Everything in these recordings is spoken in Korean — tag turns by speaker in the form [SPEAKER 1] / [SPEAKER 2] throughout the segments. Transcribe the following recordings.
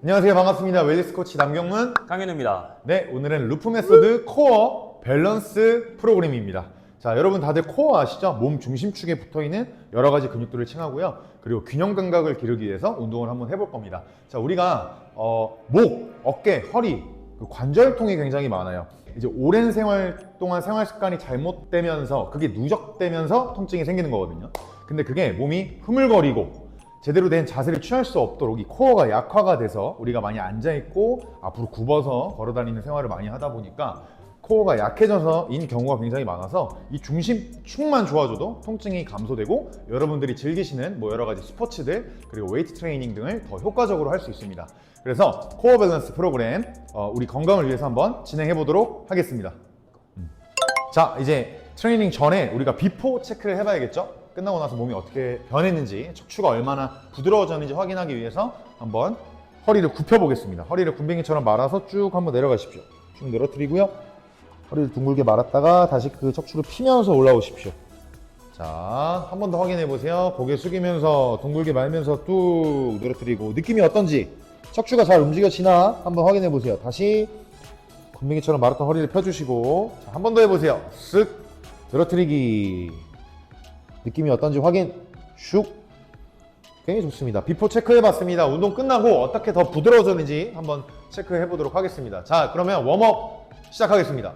[SPEAKER 1] 안녕하세요. 반갑습니다. 웰니스 코치 남경문.
[SPEAKER 2] 강현우입니다.
[SPEAKER 1] 네, 오늘은 루프 메소드 코어 밸런스 프로그램입니다. 자, 여러분 다들 코어 아시죠? 몸 중심축에 붙어있는 여러 가지 근육들을 칭하고요. 그리고 균형 감각을 기르기 위해서 운동을 한번 해볼 겁니다. 자, 우리가 목, 어깨, 허리, 그 관절통이 굉장히 많아요. 이제 오랜 생활 동안 생활 습관이 잘못되면서 그게 누적되면서 통증이 생기는 거거든요. 근데 그게 몸이 흐물거리고 제대로 된 자세를 취할 수 없도록 이 코어가 약화가 돼서 우리가 많이 앉아있고 앞으로 굽어서 걸어다니는 생활을 많이 하다 보니까 코어가 약해져서인 경우가 굉장히 많아서 이 중심축만 좋아져도 통증이 감소되고 여러분들이 즐기시는 여러 가지 스포츠들 그리고 웨이트 트레이닝 등을 더 효과적으로 할 수 있습니다. 그래서 코어 밸런스 프로그램 우리 건강을 위해서 한번 진행해 보도록 하겠습니다. 자, 이제 트레이닝 전에 우리가 비포 체크를 해봐야겠죠? 끝나고 나서 몸이 어떻게 변했는지, 척추가 얼마나 부드러워졌는지 확인하기 위해서 한번 허리를 굽혀 보겠습니다. 허리를 군뱅이처럼 말아서 쭉 한번 내려가십시오. 쭉 늘어뜨리고요. 허리를 둥글게 말았다가 다시 그 척추를 피면서 올라오십시오. 자, 한 번 더 확인해 보세요. 고개 숙이면서 둥글게 말면서 뚝 늘어뜨리고 느낌이 어떤지, 척추가 잘 움직여지나 한번 확인해 보세요. 다시 군뱅이처럼 말았던 허리를 펴주시고 한 번 더 해보세요. 쓱 늘어뜨리기. 느낌이 어떤지 확인. 슉. 굉장히 좋습니다. 비포 체크해 봤습니다. 운동 끝나고 어떻게 더 부드러워졌는지 한번 체크해 보도록 하겠습니다. 자, 그러면 웜업 시작하겠습니다.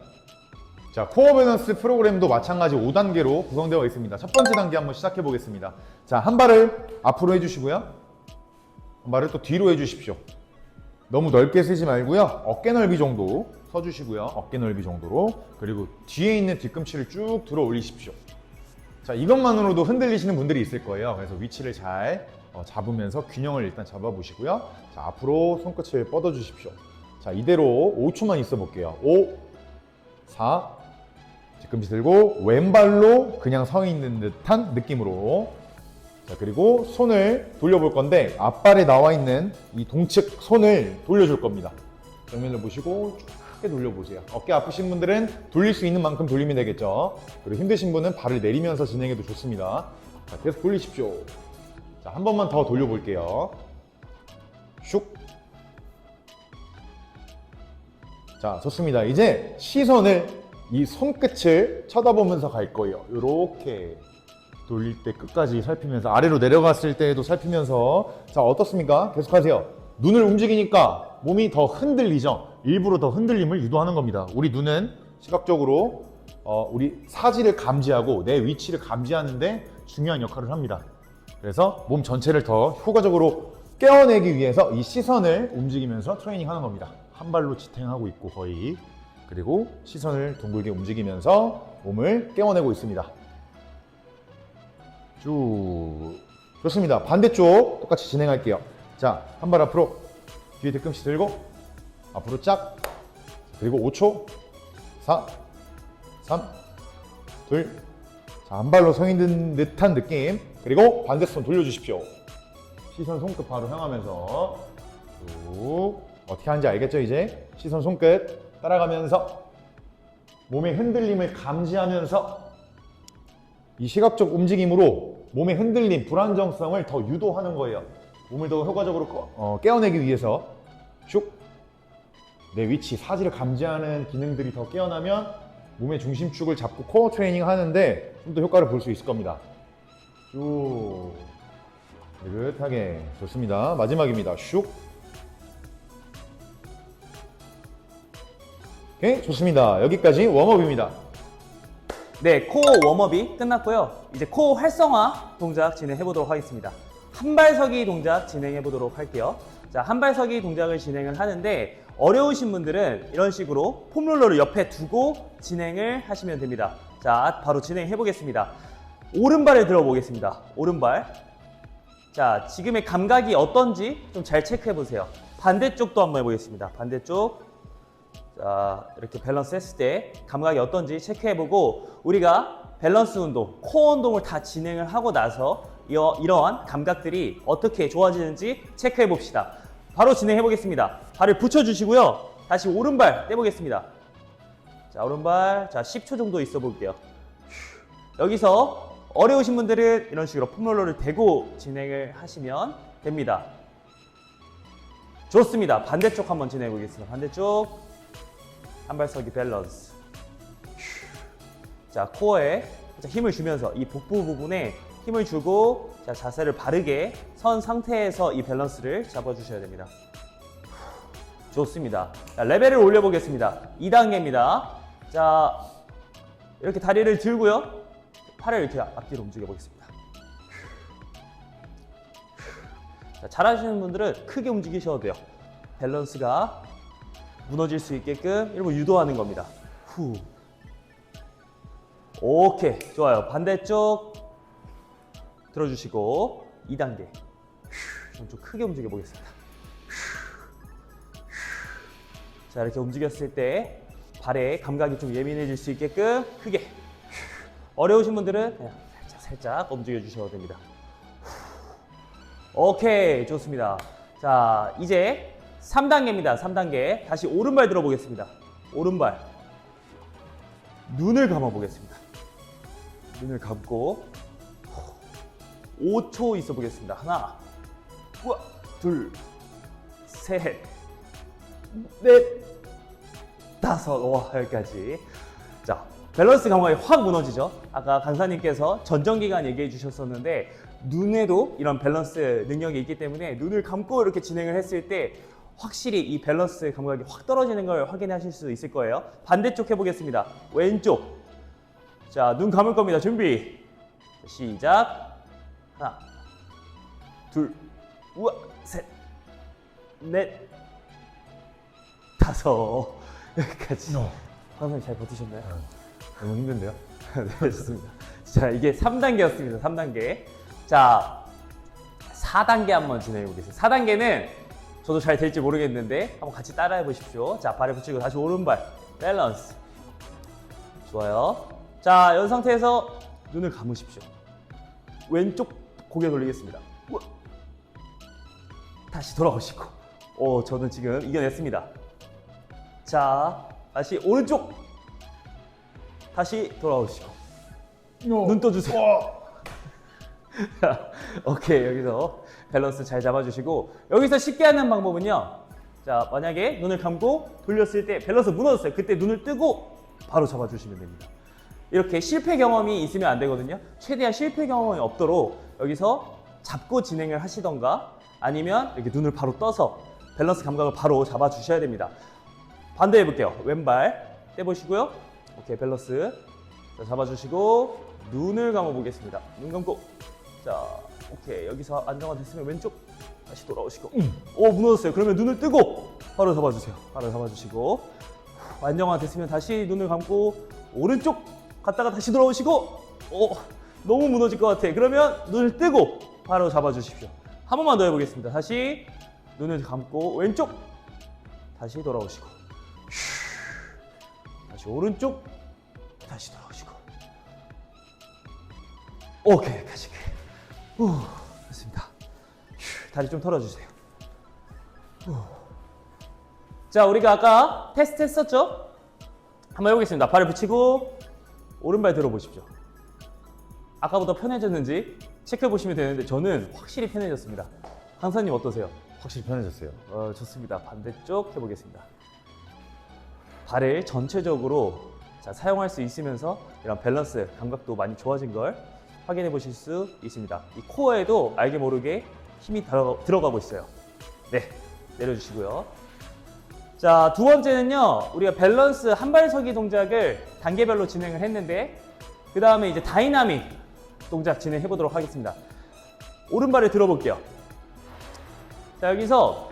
[SPEAKER 1] 자, 코어 밸런스 프로그램도 마찬가지 5단계로 구성되어 있습니다. 첫 번째 단계 한번 시작해 보겠습니다. 자, 한 발을 앞으로 해주시고요. 한 발을 또 뒤로 해주십시오. 너무 넓게 쓰지 말고요. 어깨 넓이 정도 서주시고요. 어깨 넓이 정도로. 그리고 뒤에 있는 뒤꿈치를 쭉 들어 올리십시오. 자, 이것만으로도 흔들리시는 분들이 있을 거예요. 그래서 위치를 잘 잡으면서 균형을 일단 잡아보시고요. 자, 앞으로 손끝을 뻗어 주십시오. 자, 이대로 5초만 있어 볼게요. 5, 4, 뒤꿈치 들고 왼발로 그냥 서 있는 듯한 느낌으로. 자, 그리고 손을 돌려볼 건데 앞발에 나와 있는 이 동측 손을 돌려줄 겁니다. 정면을 보시고 쭉 크게 돌려보세요. 어깨 아프신 분들은 돌릴 수 있는 만큼 돌리면 되겠죠. 그리고 힘드신 분은 발을 내리면서 진행해도 좋습니다. 자, 계속 돌리십시오. 자, 한 번만 더 돌려볼게요. 슉. 자, 좋습니다. 이제 시선을 이 손끝을 쳐다보면서 갈 거예요. 이렇게 돌릴 때 끝까지 살피면서 아래로 내려갔을 때에도 살피면서. 자, 어떻습니까? 계속하세요. 눈을 움직이니까 몸이 더 흔들리죠. 일부러 더 흔들림을 유도하는 겁니다. 우리 눈은 시각적으로 우리 사지를 감지하고 내 위치를 감지하는데 중요한 역할을 합니다. 그래서 몸 전체를 더 효과적으로 깨어내기 위해서 이 시선을 움직이면서 트레이닝 하는 겁니다. 한 발로 지탱하고 있고 거의. 그리고 시선을 둥글게 움직이면서 몸을 깨어내고 있습니다. 쭉. 좋습니다. 반대쪽 똑같이 진행할게요. 자, 한 발 앞으로, 뒤에 뒤꿈치 들고 앞으로 짝. 그리고 5초. 4, 3, 2. 자, 한 발로 서 있는 듯한 느낌. 그리고 반대손 돌려주십시오. 시선 손끝 바로 향하면서 쭉. 어떻게 하는지 알겠죠? 이제 시선 손끝 따라가면서 몸의 흔들림을 감지하면서 이 시각적 움직임으로 몸의 흔들림, 불안정성을 더 유도하는 거예요. 몸을 더 효과적으로 깨어내기 위해서 슉. 내 위치, 사지를 감지하는 기능들이 더 깨어나면 몸의 중심축을 잡고 코어 트레이닝 하는데 좀 더 효과를 볼 수 있을 겁니다. 쭉. 느긋하게. 좋습니다. 마지막입니다. 슉. 오케이, 좋습니다. 여기까지 웜업입니다.
[SPEAKER 2] 네, 코어 웜업이 끝났고요. 이제 코어 활성화 동작 진행해 보도록 하겠습니다. 한발서기 동작 진행해 보도록 할게요. 자, 한발서기 동작을 진행을 하는데 어려우신 분들은 이런 식으로 폼롤러를 옆에 두고 진행을 하시면 됩니다. 자, 바로 진행해 보겠습니다. 오른발을 들어 보겠습니다. 오른발. 자, 지금의 감각이 어떤지 좀 잘 체크해 보세요. 반대쪽도 한번 해보겠습니다. 반대쪽. 자, 이렇게 밸런스 했을 때 감각이 어떤지 체크해보고 우리가 밸런스 운동, 코어 운동을 다 진행을 하고 나서 이러한 감각들이 어떻게 좋아지는지 체크해봅시다. 바로 진행해보겠습니다. 발을 붙여주시고요. 다시 오른발 떼보겠습니다. 자, 오른발. 자, 10초 정도 있어 볼게요. 여기서 어려우신 분들은 이런 식으로 폼롤러를 대고 진행을 하시면 됩니다. 좋습니다. 반대쪽 한번 진행해 보겠습니다. 반대쪽 한 발 서기 밸런스. 자, 코어에 힘을 주면서 이 복부 부분에 힘을 주고 자, 자세를 바르게 선 상태에서 이 밸런스를 잡아주셔야 됩니다. 좋습니다. 자, 레벨을 올려보겠습니다. 2단계입니다. 자, 이렇게 다리를 들고요. 팔을 이렇게 앞뒤로 움직여 보겠습니다. 자, 잘하시는 분들은 크게 움직이셔도 돼요. 밸런스가 무너질 수 있게끔 일부 유도하는 겁니다. 후. 오케이, 좋아요. 반대쪽 들어주시고 2단계. 좀 크게 움직여 보겠습니다. 자, 이렇게 움직였을 때 발의 감각이 좀 예민해질 수 있게끔 크게. 어려우신 분들은 그냥 살짝 움직여 주셔도 됩니다. 오케이, 좋습니다. 자, 이제 3단계입니다. 3단계. 다시 오른발 들어보겠습니다. 오른발. 눈을 감아 보겠습니다. 눈을 감고 5초 있어 보겠습니다. 하나, 둘, 셋, 넷, 다섯. 와, 여기까지. 자, 밸런스 감각이 확 무너지죠. 아까 강사님께서 전정기간 얘기해 주셨었는데 눈에도 이런 밸런스 능력이 있기 때문에 눈을 감고 이렇게 진행을 했을 때 확실히 이 밸런스 감각이 확 떨어지는 걸 확인하실 수 있을 거예요. 반대쪽 해보겠습니다. 왼쪽. 자, 눈 감을 겁니다. 준비. 시작. 하나, 둘, 셋, 넷, 다섯. 여기까지. 항상 잘 버티셨나요?
[SPEAKER 1] 너무 힘든데요?
[SPEAKER 2] 네, 좋습니다. 자, 이게 3단계였습니다. 3단계. 자, 4단계 한번 진행해 보겠습니다. 4단계는 저도 잘 될지 모르겠는데 한번 같이 따라해 보십시오. 자, 발을 붙이고 다시 오른발. 밸런스. 좋아요. 자, 이 상태에서 눈을 감으십시오. 왼쪽 고개 돌리겠습니다. 다시 돌아오시고. 저는 지금 이겨냈습니다. 자, 다시 오른쪽. 다시 돌아오시고. 눈 떠주세요. 오케이, 여기서 밸런스 잘 잡아주시고 여기서 쉽게 하는 방법은요. 자, 만약에 눈을 감고 돌렸을 때 밸런스 무너졌어요. 그때 눈을 뜨고 바로 잡아주시면 됩니다. 이렇게 실패 경험이 있으면 안 되거든요. 최대한 실패 경험이 없도록 여기서 잡고 진행을 하시던가 아니면 이렇게 눈을 바로 떠서 밸런스 감각을 바로 잡아주셔야 됩니다. 반대 해볼게요. 왼발 떼보시고요. 오케이, 밸런스 자, 잡아주시고 눈을 감아보겠습니다. 눈 감고 자, 오케이, 여기서 안정화됐으면 왼쪽 다시 돌아오시고 무너졌어요. 그러면 눈을 뜨고 바로 잡아주세요. 바로 잡아주시고 안정화됐으면 다시 눈을 감고 오른쪽 갔다가 다시 돌아오시고 너무 무너질 것 같아. 그러면 눈을 뜨고 바로 잡아주십시오. 한 번만 더 해보겠습니다. 다시 눈을 감고 왼쪽 다시 돌아오시고 다시 오른쪽 다시 돌아오시고 오케이, 다시 됐습니다. 다리 좀 털어주세요. 자, 우리가 아까 테스트 했었죠? 한번 해보겠습니다. 발을 붙이고 오른발 들어보십시오. 아까보다 편해졌는지 체크해 보시면 되는데 저는 확실히 편해졌습니다. 강사님 어떠세요?
[SPEAKER 1] 확실히 편해졌어요.
[SPEAKER 2] 좋습니다. 반대쪽 해보겠습니다. 발을 전체적으로 사용할 수 있으면서 이런 밸런스 감각도 많이 좋아진 걸 확인해 보실 수 있습니다. 이 코어에도 알게 모르게 힘이 들어가고 있어요. 네, 내려주시고요. 자, 두 번째는요, 우리가 밸런스 한 발 서기 동작을 단계별로 진행을 했는데 그 다음에 이제 다이나믹 동작 진행해 보도록 하겠습니다. 오른발을 들어볼게요. 자, 여기서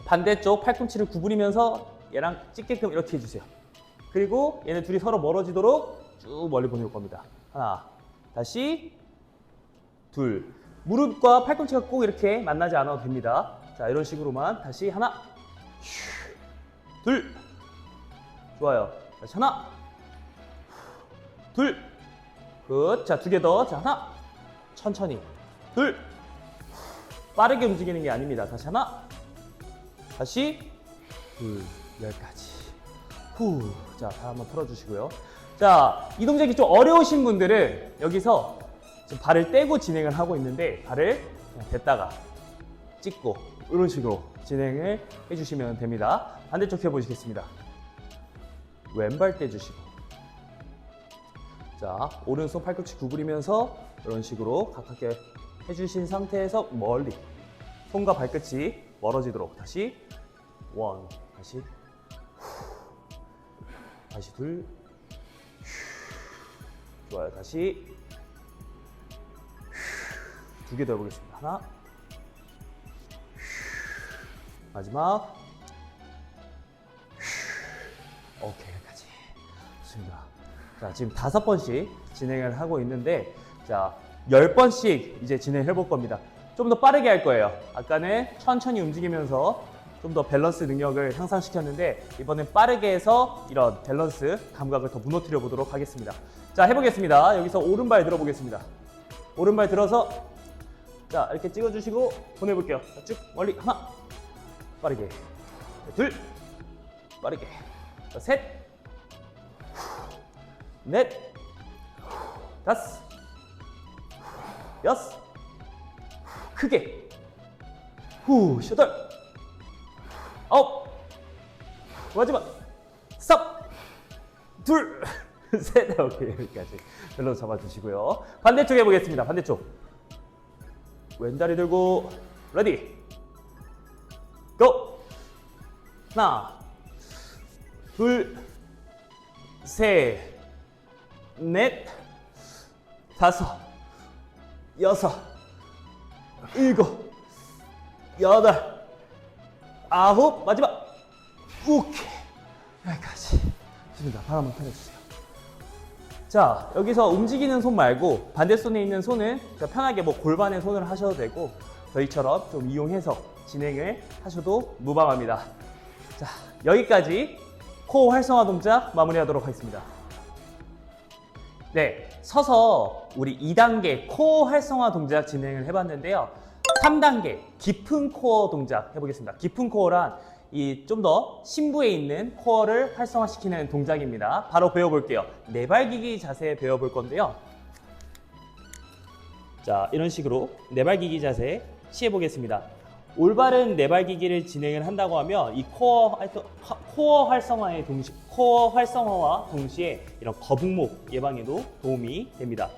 [SPEAKER 2] 반대쪽 팔꿈치를 구부리면서 얘랑 찍게끔 이렇게 해주세요. 그리고 얘네 둘이 서로 멀어지도록 쭉 멀리 보낼 겁니다. 하나, 다시, 둘. 무릎과 팔꿈치가 꼭 이렇게 만나지 않아도 됩니다. 자, 이런 식으로만 다시 하나, 둘. 좋아요. 다시 하나, 둘. 굿. 자, 두 개 더. 자, 하나, 천천히. 둘. 빠르게 움직이는 게 아닙니다. 다시 하나, 다시, 둘. 여기까지. 후. 자, 다 한번 풀어주시고요. 자, 이 동작이 좀 어려우신 분들은 여기서 지금 발을 떼고 진행을 하고 있는데 발을 그냥 댔다가 찍고 이런 식으로 진행을 해주시면 됩니다. 반대쪽 해보시겠습니다. 왼발 떼주시고, 자, 오른손 팔꿈치 구부리면서 이런 식으로 가깝게 해주신 상태에서 멀리 손과 발끝이 멀어지도록 다시 원, 다시 다시 둘, 좋아요. 다시 두 개 더 해보겠습니다. 하나, 마지막, 오케이, 여기까지. 좋습니다. 자, 지금 5번씩 진행을 하고 있는데, 자, 10번씩 이제 진행해 볼 겁니다. 좀 더 빠르게 할 거예요. 아까는 천천히 움직이면서 좀 더 밸런스 능력을 향상시켰는데, 이번엔 빠르게 해서 이런 밸런스 감각을 더 무너뜨려 보도록 하겠습니다. 자, 해보겠습니다. 여기서 오른발 들어보겠습니다. 오른발 들어서, 자, 이렇게 찍어주시고 보내볼게요. 자, 쭉 멀리 하나, 빠르게, 둘, 빠르게, 자, 셋, 넷, 다섯, 여섯, 크게, 여덟, 아홉, 마지막, 스톱, 둘, 셋, 오케이, 여기까지. 밸런스 잡아주시고요. 반대쪽 해보겠습니다. 반대쪽. 왼다리 들고, 레디, 고! 하나, 둘, 셋, 넷, 다섯, 여섯, 일곱, 여덟, 아홉, 마지막, 오케이. 여기까지. 좋습니다. 발 한번 펴주세요. 자, 여기서 움직이는 손 말고 반대손에 있는 손은 편하게 뭐 골반에 손을 하셔도 되고, 저희처럼 좀 이용해서 진행을 하셔도 무방합니다. 자, 여기까지 코어 활성화 동작 마무리하도록 하겠습니다. 네, 서서 우리 2단계 코어 활성화 동작 진행을 해봤는데요. 3단계 깊은 코어 동작 해보겠습니다. 깊은 코어란 이 좀 더 심부에 있는 코어를 활성화시키는 동작입니다. 바로 배워볼게요. 네발기기 자세 배워볼 건데요. 자, 이런 식으로 네발기기 자세 취해보겠습니다. 올바른 네발기기를 진행을 한다고 하면 이 코어 활성화와 동시에 이런 거북목 예방에도 도움이 됩니다.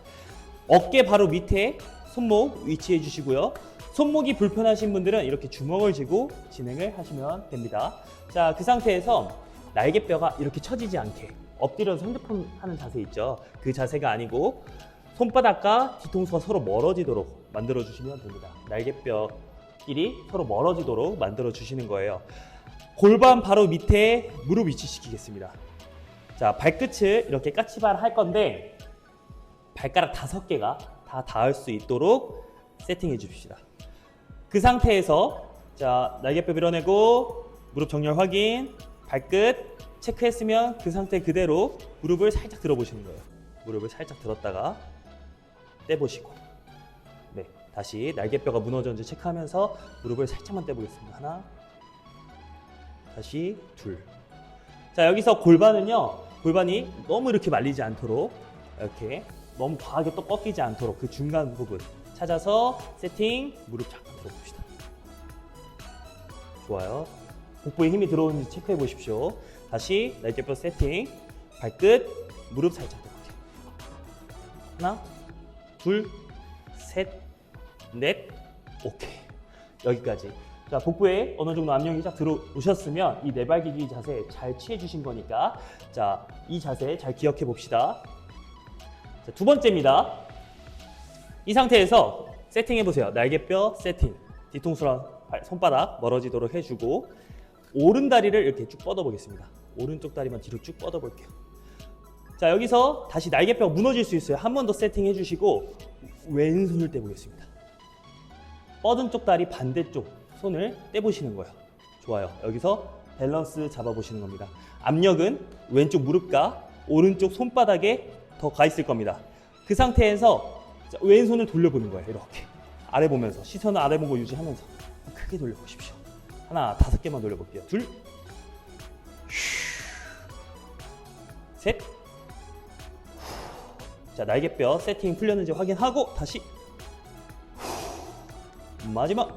[SPEAKER 2] 어깨 바로 밑에 손목 위치해 주시고요. 손목이 불편하신 분들은 이렇게 주먹을 쥐고 진행을 하시면 됩니다. 자, 그 상태에서 날개뼈가 이렇게 처지지 않게 엎드려서 핸드폰 하는 자세 있죠. 그 자세가 아니고 손바닥과 뒤통수가 서로 멀어지도록 만들어 주시면 됩니다. 날개뼈끼리 서로 멀어지도록 만들어 주시는 거예요. 골반 바로 밑에 무릎 위치시키겠습니다. 자, 발끝을 이렇게 까치발 할 건데 발가락 5개가 다 닿을 수 있도록 세팅해 줍시다. 그 상태에서 자, 날개뼈 밀어내고 무릎 정렬 확인, 발끝 체크했으면 그 상태 그대로 무릎을 살짝 들어보시는 거예요. 무릎을 살짝 들었다가 떼보시고, 네, 다시 날개뼈가 무너졌는지 체크하면서 무릎을 살짝만 떼보겠습니다. 하나, 다시 둘. 자, 여기서 골반이 너무 이렇게 말리지 않도록, 이렇게 너무 과하게 또 꺾이지 않도록 그 중간 부분 찾아서 세팅, 무릎 잠깐 들어봅시다. 좋아요. 복부에 힘이 들어오는지 체크해 보십시오. 다시 날개뼈 세팅, 발끝, 무릎 살짝 들어볼게요. 하나, 둘, 셋, 넷, 오케이. 여기까지. 자, 복부에 어느 정도 압력이 딱 들어오셨으면 이 네발기기 자세 잘 취해 주신 거니까, 자, 이 자세 잘 기억해 봅시다. 자, 두 번째입니다. 이 상태에서 세팅해 보세요. 날개뼈 세팅, 뒤통수랑 손바닥 멀어지도록 해주고, 오른 다리를 이렇게 쭉 뻗어 보겠습니다. 오른쪽 다리만 뒤로 쭉 뻗어 볼게요. 자, 여기서 다시 날개뼈가 무너질 수 있어요. 한 번 더 세팅해 주시고 왼손을 떼보겠습니다. 뻗은 쪽 다리 반대쪽 손을 떼보시는 거예요. 좋아요. 여기서 밸런스 잡아보시는 겁니다. 압력은 왼쪽 무릎과 오른쪽 손바닥에 더 가 있을 겁니다. 그 상태에서 왼손을 돌려보는 거예요. 이렇게 아래 보면서 시선을 아래 보고 유지하면서 크게 돌려보십시오. 하나, 5개만 돌려볼게요. 둘, 셋. 자, 날개뼈 세팅 풀렸는지 확인하고 다시 마지막.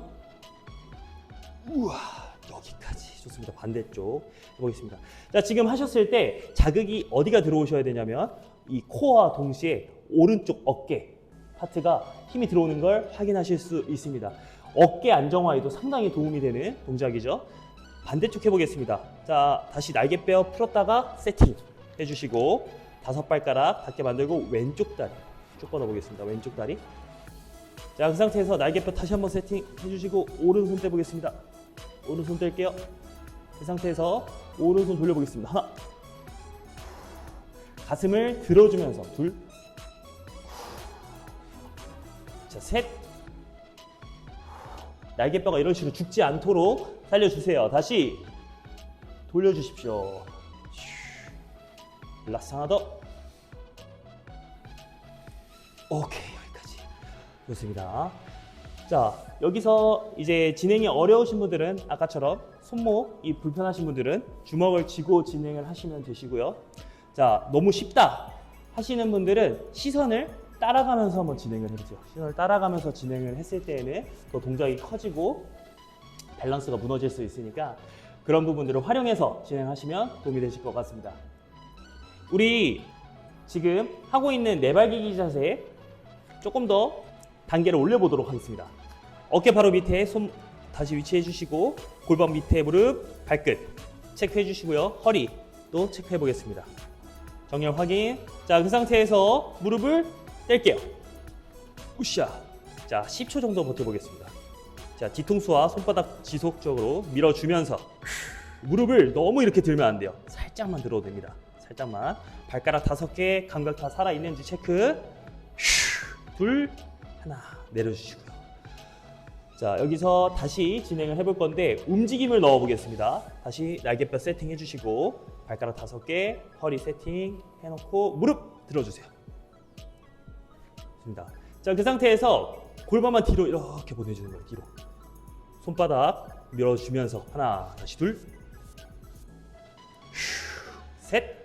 [SPEAKER 2] 우와. 여기까지. 좋습니다. 반대쪽 해보겠습니다. 자, 지금 하셨을 때 자극이 어디가 들어오셔야 되냐면 이 코어와 동시에 오른쪽 어깨 파트가 힘이 들어오는 걸 확인하실 수 있습니다. 어깨 안정화에도 상당히 도움이 되는 동작이죠. 반대쪽 해보겠습니다. 자, 다시 날개뼈 풀었다가 세팅 해주시고 5발가락 닿게 만들고 왼쪽 다리 쭉 뻗어보겠습니다. 왼쪽 다리. 자, 그 상태에서 날개뼈 다시 한번 세팅 해주시고 오른손 떼보겠습니다. 오른손 뗄게요. 그 상태에서 오른손 돌려보겠습니다. 하나. 가슴을 들어주면서 둘. 자, 셋. 날개뼈가 이런 식으로 죽지 않도록 살려주세요. 다시 돌려주십시오. 라스트 하나 더. 오케이, 여기까지. 좋습니다. 자, 여기서 이제 진행이 어려우신 분들은 아까처럼 손목이 불편하신 분들은 주먹을 쥐고 진행을 하시면 되시고요. 자, 너무 쉽다 하시는 분들은 시선을 따라가면서 한번 진행을 해보세요. 시선을 따라가면서 진행을 했을 때에는 더 동작이 커지고 밸런스가 무너질 수 있으니까 그런 부분들을 활용해서 진행하시면 도움이 되실 것 같습니다. 우리 지금 하고 있는 네발기기 자세 조금 더 단계를 올려보도록 하겠습니다. 어깨 바로 밑에 손 다시 위치해 주시고 골반 밑에 무릎, 발끝 체크해 주시고요. 허리도 체크해 보겠습니다. 정렬 확인. 자, 그 상태에서 무릎을 뗄게요. 우샤. 자, 10초 정도 버텨보겠습니다. 자, 뒤통수와 손바닥 지속적으로 밀어주면서 무릎을 너무 이렇게 들면 안 돼요. 살짝만 들어도 됩니다. 살짝만. 발가락 5개 감각 다 살아있는지 체크. 둘, 하나 내려주시고요. 자, 여기서 다시 진행을 해볼 건데 움직임을 넣어 보겠습니다. 다시 날개뼈 세팅 해주시고 발가락 5개, 허리 세팅 해놓고 무릎 들어주세요. 좋습니다. 자, 그 상태에서 골반만 뒤로 이렇게 보내주는 거예요. 뒤로. 손바닥 밀어주면서 하나, 다시 둘, 셋,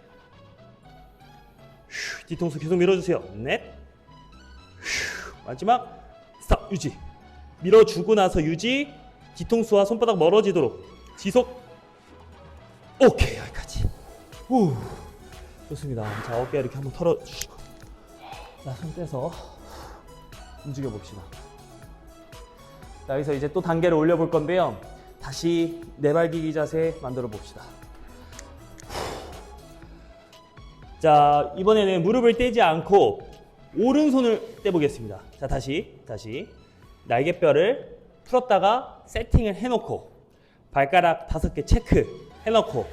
[SPEAKER 2] 뒤통수 계속 밀어주세요. 넷, 마지막 스탑 유지. 밀어주고 나서 유지. 뒤통수와 손바닥 멀어지도록 지속. 오케이, 여기까지. 후, 좋습니다. 자, 어깨 이렇게 한번 털어주시고 자, 손 떼서 움직여 봅시다. 자, 여기서 이제 또 단계를 올려볼 건데요. 다시 네발기기 자세 만들어 봅시다. 자, 이번에는 무릎을 떼지 않고 오른손을 떼보겠습니다. 자, 다시 날개뼈를 풀었다가 세팅을 해놓고 발가락 5개 체크 해놓고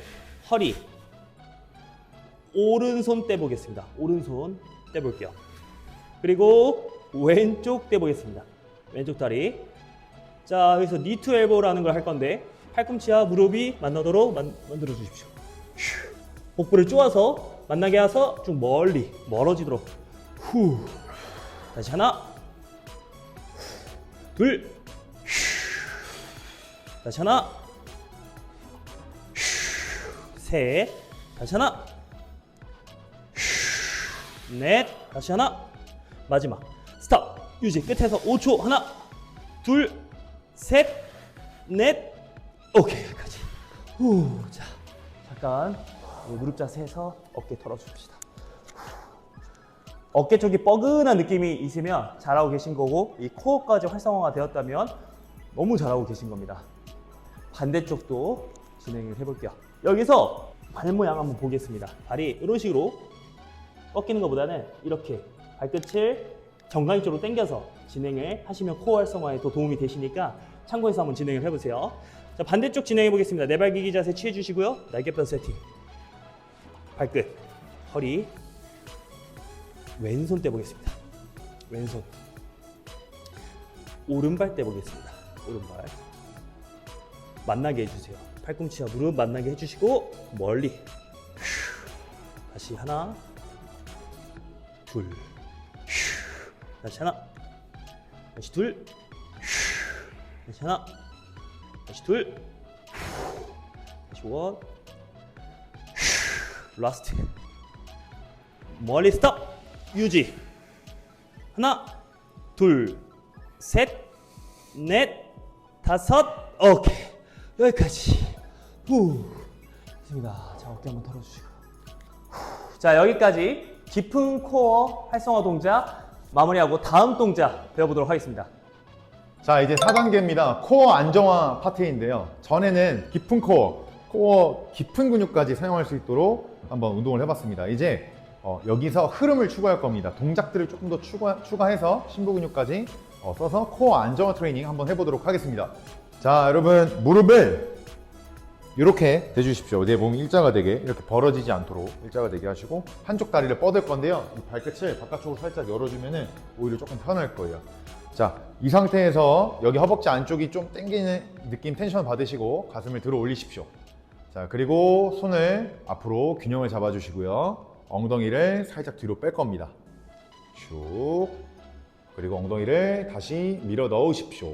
[SPEAKER 2] 허리 오른손 떼보겠습니다. 오른손 떼볼게요. 그리고 왼쪽 떼보겠습니다. 왼쪽 다리. 자, 여기서 니 투 엘보라는 걸 할 건데 팔꿈치와 무릎이 만나도록 만들어 주십시오. 복부를 쪼아서 만나게 해서 좀 멀어지도록. 후. 다시 하나, 둘, 다시 하나, 셋, 다시 하나, 넷, 다시 하나, 마지막 스탑 유지. 끝에서 5초. 하나, 둘, 셋, 넷. 오케이, 여기까지. 후. 자, 잠깐 무릎 자세에서 어깨 털어줍시다. 어깨 쪽이 뻐근한 느낌이 있으면 잘하고 계신 거고, 이 코어까지 활성화가 되었다면 너무 잘하고 계신 겁니다. 반대쪽도 진행을 해볼게요. 여기서 발 모양 한번 보겠습니다. 발이 이런 식으로 꺾이는 것보다는 이렇게 발끝을 정강이 쪽으로 당겨서 진행을 하시면 코어 활성화에 더 도움이 되시니까 참고해서 한번 진행을 해보세요. 자, 반대쪽 진행해 보겠습니다. 네발기기 자세 취해 주시고요. 날개뼈 세팅. 발끝, 허리, 왼손 떼보겠습니다. 왼손. 오른발 떼보겠습니다. 오른발. 만나게 해주세요. 팔꿈치와 무릎 만나게 해주시고 멀리. 다시 하나, 둘, 다시 하나, 다시 둘, 다시 하나, 다시 둘, 다시 원, 라스트. 멀리 스톱. 유지. 하나, 둘, 셋, 넷, 다섯. 오케이. 여기까지. 후. 좋습니다. 자, 어깨 한번 털어주시고. 후. 자, 여기까지 깊은 코어 활성화 동작 마무리하고 다음 동작 배워보도록 하겠습니다.
[SPEAKER 1] 자, 이제 4단계입니다. 코어 안정화 파트인데요. 전에는 깊은 코어 깊은 근육까지 사용할 수 있도록 한번 운동을 해봤습니다. 이제 여기서 흐름을 추가할 겁니다. 동작들을 조금 더 추가해서 심부 근육까지 써서 코어 안정화 트레이닝 한번 해보도록 하겠습니다. 자, 여러분 무릎을 이렇게 대주십시오. 내 몸이 일자가 되게 이렇게 벌어지지 않도록 일자가 되게 하시고 한쪽 다리를 뻗을 건데요. 이 발끝을 바깥쪽으로 살짝 열어주면은 오히려 조금 편할 거예요. 자, 이 상태에서 여기 허벅지 안쪽이 좀 당기는 느낌 텐션 받으시고 가슴을 들어 올리십시오. 자, 그리고 손을 앞으로 균형을 잡아주시고요. 엉덩이를 살짝 뒤로 뺄 겁니다. 쭉. 그리고 엉덩이를 다시 밀어 넣으십시오.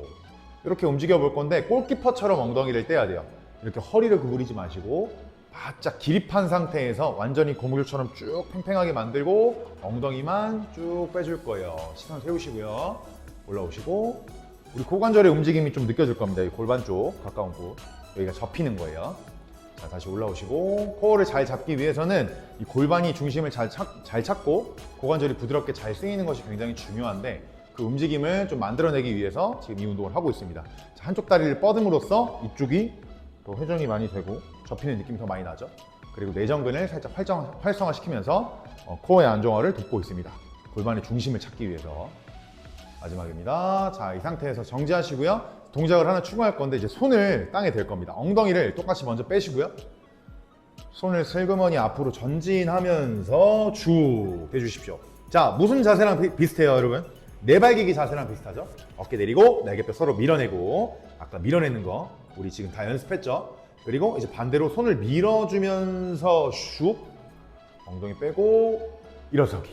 [SPEAKER 1] 이렇게 움직여 볼 건데 골키퍼처럼 엉덩이를 떼야 돼요. 이렇게 허리를 구부리지 마시고 바짝 기립한 상태에서 완전히 고무줄처럼 쭉 팽팽하게 만들고 엉덩이만 쭉 빼줄 거예요. 시선 세우시고요. 올라오시고 우리 고관절의 움직임이 좀 느껴질 겁니다. 이 골반 쪽 가까운 곳 여기가 접히는 거예요. 자, 다시 올라오시고 코어를 잘 잡기 위해서는 이 골반이 중심을 잘 찾고 고관절이 부드럽게 잘 쓰이는 것이 굉장히 중요한데 그 움직임을 좀 만들어내기 위해서 지금 이 운동을 하고 있습니다. 자, 한쪽 다리를 뻗음으로써 이쪽이 또 회전이 많이 되고 접히는 느낌이 더 많이 나죠. 그리고 내전근을 살짝 활성화시키면서 코어의 안정화를 돕고 있습니다. 골반의 중심을 찾기 위해서. 마지막입니다. 자, 이 상태에서 정지하시고요. 동작을 하나 추가할 건데 이제 손을 땅에 댈 겁니다. 엉덩이를 똑같이 먼저 빼시고요. 손을 슬그머니 앞으로 전진하면서 쭉 대주십시오. 자, 무슨 자세랑 비슷해요, 여러분? 내발기기 자세랑 비슷하죠? 어깨 내리고 날개뼈 서로 밀어내고 아까 밀어내는 거 우리 지금 다 연습했죠? 그리고 이제 반대로 손을 밀어주면서 슉 엉덩이 빼고 일어서기.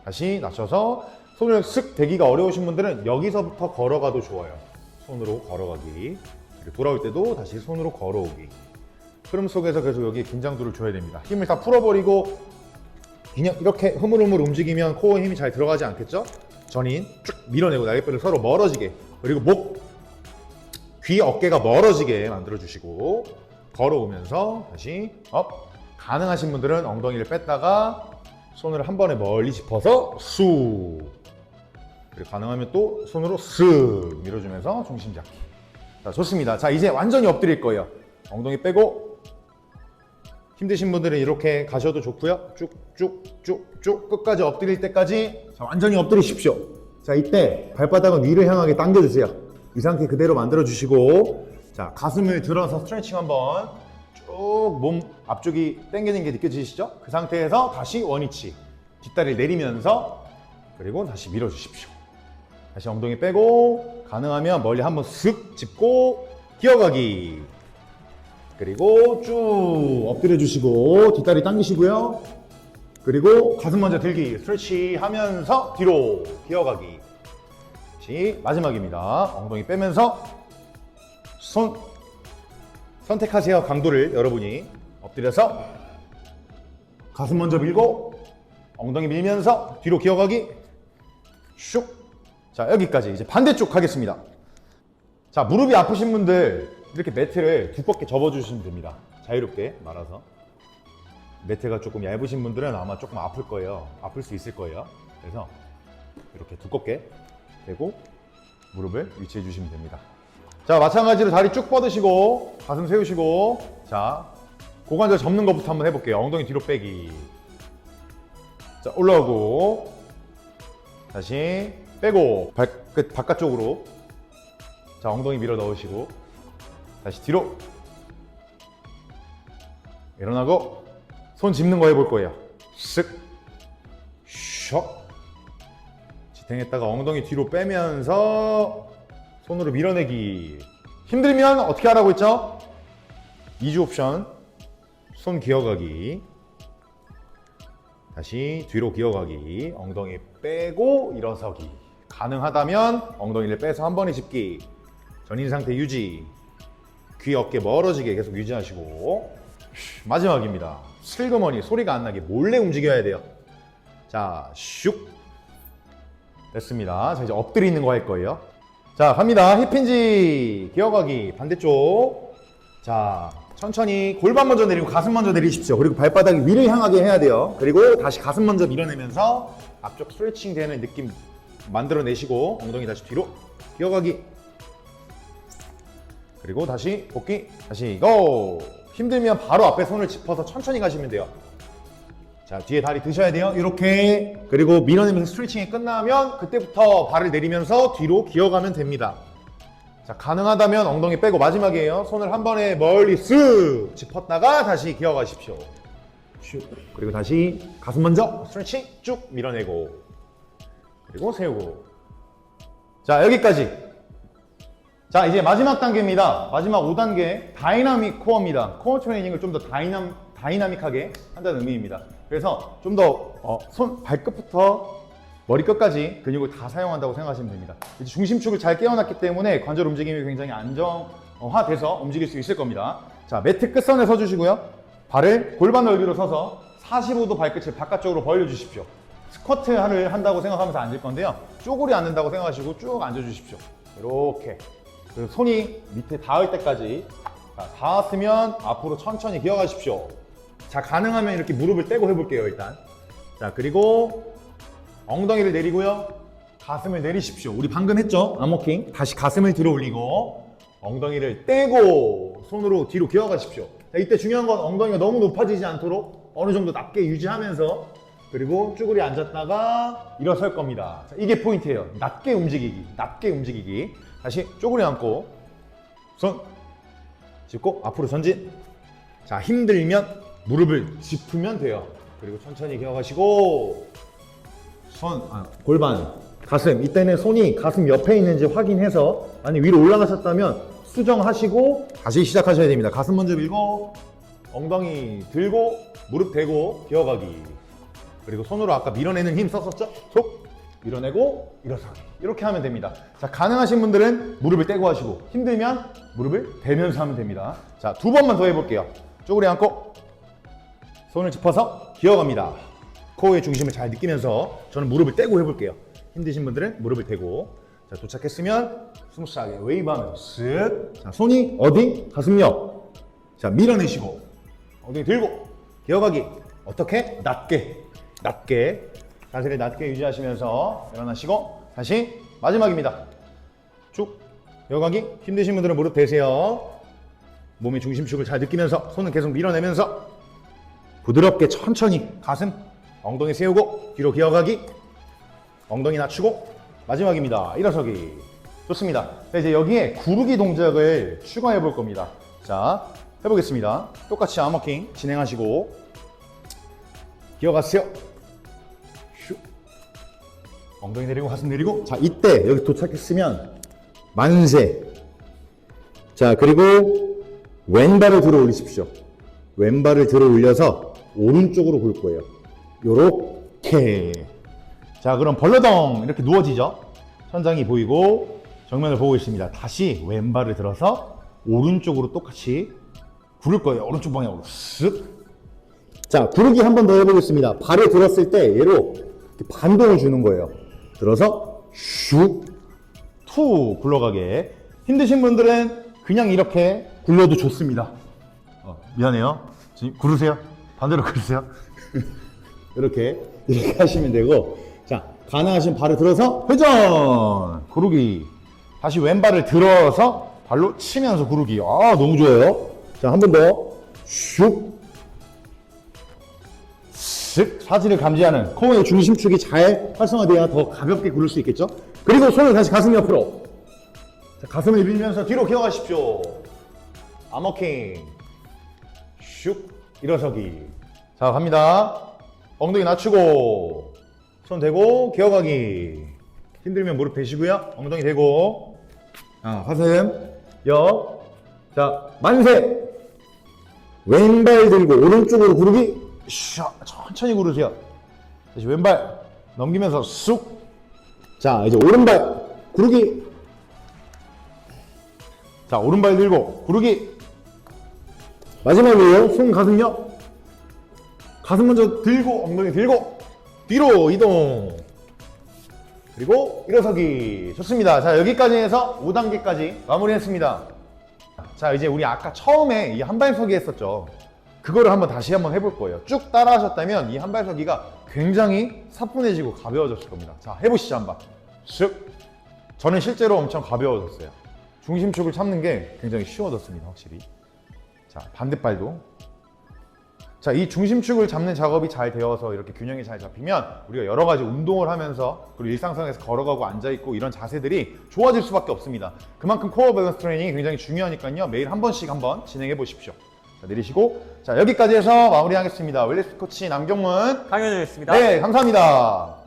[SPEAKER 1] 다시 낮춰서 손을 쓱 대기가 어려우신 분들은 여기서부터 걸어가도 좋아요. 손으로 걸어가기. 돌아올 때도 다시 손으로 걸어오기. 흐름 속에서 계속 여기 긴장도를 줘야 됩니다. 힘을 다 풀어버리고 그냥 이렇게 흐물흐물 움직이면 코어에 힘이 잘 들어가지 않겠죠? 전인 쭉 밀어내고 날개뼈를 서로 멀어지게 그리고 목, 귀, 어깨가 멀어지게 만들어주시고 걸어오면서 다시 업. 가능하신 분들은 엉덩이를 뺐다가 손을 한 번에 멀리 짚어서 쑥. 그리고 가능하면 또 손으로 쓱 밀어주면서 중심 잡기. 자, 좋습니다. 자, 이제 완전히 엎드릴 거예요. 엉덩이 빼고 힘드신 분들은 이렇게 가셔도 좋고요. 쭉쭉쭉쭉 끝까지 엎드릴 때까지 자, 완전히 엎드리십시오. 자, 이때 발바닥은 위를 향하게 당겨주세요. 이 상태 그대로 만들어주시고 자, 가슴을 들어서 스트레칭 한번 쭉 몸 앞쪽이 당기는 게 느껴지시죠? 그 상태에서 다시 원위치 뒷다리를 내리면서 그리고 다시 밀어주십시오. 다시 엉덩이 빼고 가능하면 멀리 한번 쓱 짚고 기어가기. 그리고 쭉 엎드려 주시고 뒷다리 당기시고요. 그리고 가슴 먼저 들기 스트레치 하면서 뒤로 기어가기. 다시 마지막입니다. 엉덩이 빼면서 손 선택하세요. 강도를 여러분이 엎드려서 가슴 먼저 밀고 엉덩이 밀면서 뒤로 기어가기 슉. 자, 여기까지. 이제 반대쪽 하겠습니다. 자, 무릎이 아프신 분들 이렇게 매트를 두껍게 접어주시면 됩니다. 자유롭게 말아서. 매트가 조금 얇으신 분들은 아마 조금 아플 거예요. 아플 수 있을 거예요. 그래서 이렇게 두껍게 대고 무릎을 위치해 주시면 됩니다. 자, 마찬가지로 다리 쭉 뻗으시고 가슴 세우시고 자, 고관절 접는 것부터 한번 해볼게요. 엉덩이 뒤로 빼기. 자, 올라오고 다시 빼고 발끝 바깥쪽으로 자, 엉덩이 밀어 넣으시고 다시 뒤로 일어나고 손 짚는 거 해볼 거예요. 쓱 슉 지탱했다가 엉덩이 뒤로 빼면서 손으로 밀어내기. 힘들면 어떻게 하라고 했죠? 2주 옵션 손 기어가기 다시 뒤로 기어가기 엉덩이 빼고 일어서기. 가능하다면 엉덩이를 빼서 한 번에 짚기. 전인 상태 유지. 귀 어깨 멀어지게 계속 유지하시고 마지막입니다. 슬그머니 소리가 안 나게 몰래 움직여야 돼요. 자, 슉 됐습니다. 자, 이제 엎드리는 거 할 거예요. 자, 갑니다. 힙힌지 기어가기 반대쪽 자, 천천히 골반 먼저 내리고 가슴 먼저 내리십시오. 그리고 발바닥이 위를 향하게 해야 돼요. 그리고 다시 가슴 먼저 밀어내면서 앞쪽 스트레칭 되는 느낌 만들어내시고 엉덩이 다시 뒤로 기어가기. 그리고 다시 복귀. 다시 고! 힘들면 바로 앞에 손을 짚어서 천천히 가시면 돼요. 자, 뒤에 다리 드셔야 돼요. 이렇게. 그리고 밀어내면서 스트레칭이 끝나면 그때부터 발을 내리면서 뒤로 기어가면 됩니다. 자, 가능하다면 엉덩이 빼고 마지막이에요. 손을 한 번에 멀리 쓱 짚었다가 다시 기어가십시오. 슉. 그리고 다시 가슴 먼저 스트레칭 쭉 밀어내고 그리고 세우고. 자, 여기까지. 자, 이제 마지막 단계입니다. 마지막 5단계 다이나믹 코어입니다. 코어 트레이닝을 좀 더 다이나믹하게 한다는 의미입니다. 그래서 좀 더 발끝부터 머리끝까지 근육을 다 사용한다고 생각하시면 됩니다. 이제 중심축을 잘 깨워놨기 때문에 관절 움직임이 굉장히 안정화돼서 움직일 수 있을 겁니다. 자, 매트 끝선에 서주시고요. 발을 골반 넓이로 서서 45도 발끝을 바깥쪽으로 벌려주십시오. 스쿼트를 한다고 생각하면서 앉을 건데요. 쪼그리 앉는다고 생각하시고 쭉 앉아주십시오. 이렇게. 그리고 손이 밑에 닿을 때까지. 자, 닿았으면 앞으로 천천히 기어가십시오. 자, 가능하면 이렇게 무릎을 떼고 해볼게요, 일단. 자, 그리고 엉덩이를 내리고요. 가슴을 내리십시오. 우리 방금 했죠? 암워킹. 다시 가슴을 들어 올리고 엉덩이를 떼고 손으로 뒤로 기어가십시오. 자, 이때 중요한 건 엉덩이가 너무 높아지지 않도록 어느 정도 낮게 유지하면서 그리고 쭈그리 앉았다가 일어설 겁니다. 자, 이게 포인트예요. 낮게 움직이기. 낮게 움직이기. 다시 쪼그리 앉고 손 짚고 앞으로 전진. 자, 힘들면 무릎을 짚으면 돼요. 그리고 천천히 기어가시고 골반, 가슴. 이때는 손이 가슴 옆에 있는지 확인해서 아니 위로 올라가셨다면 수정하시고 다시 시작하셔야 됩니다. 가슴 먼저 밀고 엉덩이 들고 무릎 대고 기어가기. 그리고 손으로 아까 밀어내는 힘 썼었죠? 속 밀어내고 일어서기. 이렇게 하면 됩니다. 자, 가능하신 분들은 무릎을 떼고 하시고 힘들면 무릎을 대면서 하면 됩니다. 자, 2번만 더 해볼게요. 쪼그리 앉고 손을 짚어서 기어갑니다. 코어의 중심을 잘 느끼면서 저는 무릎을 떼고 해볼게요. 힘드신 분들은 무릎을 대고. 자, 도착했으면 스무스하게 웨이브하면서 쓱. 자, 손이 어디? 가슴 옆. 자, 밀어내시고 엉덩이 들고 기어가기. 어떻게? 낮게 자세를 낮게 유지하시면서 일어나시고 다시 마지막입니다. 쭉 기어가기. 힘드신 분들은 무릎 대세요. 몸의 중심축을 잘 느끼면서 손은 계속 밀어내면서 부드럽게 천천히 가슴 엉덩이 세우고 뒤로 기어가기. 엉덩이 낮추고 마지막입니다. 일어서기. 좋습니다. 자, 이제 여기에 구르기 동작을 추가해 볼 겁니다. 자, 해보겠습니다. 똑같이 암워킹 진행하시고 기어가세요. 슉. 엉덩이 내리고 가슴 내리고. 자, 이때 여기 도착했으면 만세. 자, 그리고 왼발을 들어 올리십시오. 왼발을 들어 올려서 오른쪽으로 볼 거예요. 요렇게. 자, 그럼 벌러덩 이렇게 누워지죠? 천장이 보이고 정면을 보고 있습니다. 다시 왼발을 들어서 오른쪽으로 똑같이 구를 거예요. 오른쪽 방향으로 쓱. 자, 구르기 한 번 더 해보겠습니다. 발을 들었을 때 얘로 반동을 주는 거예요. 들어서 슉, 툭 굴러가게. 힘드신 분들은 그냥 이렇게 굴려도 좋습니다. 미안해요. 지금 구르세요. 반대로 구르세요. 이렇게 하시면 되고. 자, 가능하신 발을 들어서 회전 구르기. 다시 왼발을 들어서 발로 치면서 구르기. 아, 너무 좋아요. 자, 한 번 더 슉, 슥. 사지를 감지하는 코어의 중심축이 잘 활성화돼야 더 가볍게 구를 수 있겠죠. 그리고 손을 다시 가슴 옆으로. 자, 가슴을 밀면서 뒤로 기어가십시오. 암워킹 슉. 일어서기. 자, 갑니다. 엉덩이 낮추고 손 대고 기어가기. 힘들면 무릎 대시고요. 엉덩이 대고 가슴 옆. 자, 만세. 왼발 들고 오른쪽으로 구르기. 슉. 천천히 구르세요. 다시 왼발 넘기면서 쑥. 자, 이제 오른발 구르기. 자, 오른발 들고 구르기. 마지막이에요. 손 가슴 옆. 가슴 먼저 들고 엉덩이 들고 뒤로 이동. 그리고 일어서기. 좋습니다. 자, 여기까지 해서 5단계까지 마무리했습니다. 자, 이제 우리 아까 처음에 이 한발서기 했었죠. 그거를 다시 한번 해볼 거예요. 쭉 따라 하셨다면 이 한발서기가 굉장히 사뿐해지고 가벼워졌을 겁니다. 자, 해보시죠, 한번. 쓱. 저는 실제로 엄청 가벼워졌어요. 중심축을 잡는 게 굉장히 쉬워졌습니다, 확실히. 자, 반대발도. 자, 이 중심축을 잡는 작업이 잘 되어서 이렇게 균형이 잘 잡히면 우리가 여러 가지 운동을 하면서 그리고 일상생활에서 걸어가고 앉아있고 이런 자세들이 좋아질 수밖에 없습니다. 그만큼 코어 밸런스 트레이닝이 굉장히 중요하니까요. 매일 한 번씩 한번 진행해 보십시오. 자, 내리시고. 자, 여기까지 해서 마무리하겠습니다. 웰니스 코치 남경문.
[SPEAKER 2] 강현우였습니다.
[SPEAKER 1] 네, 감사합니다.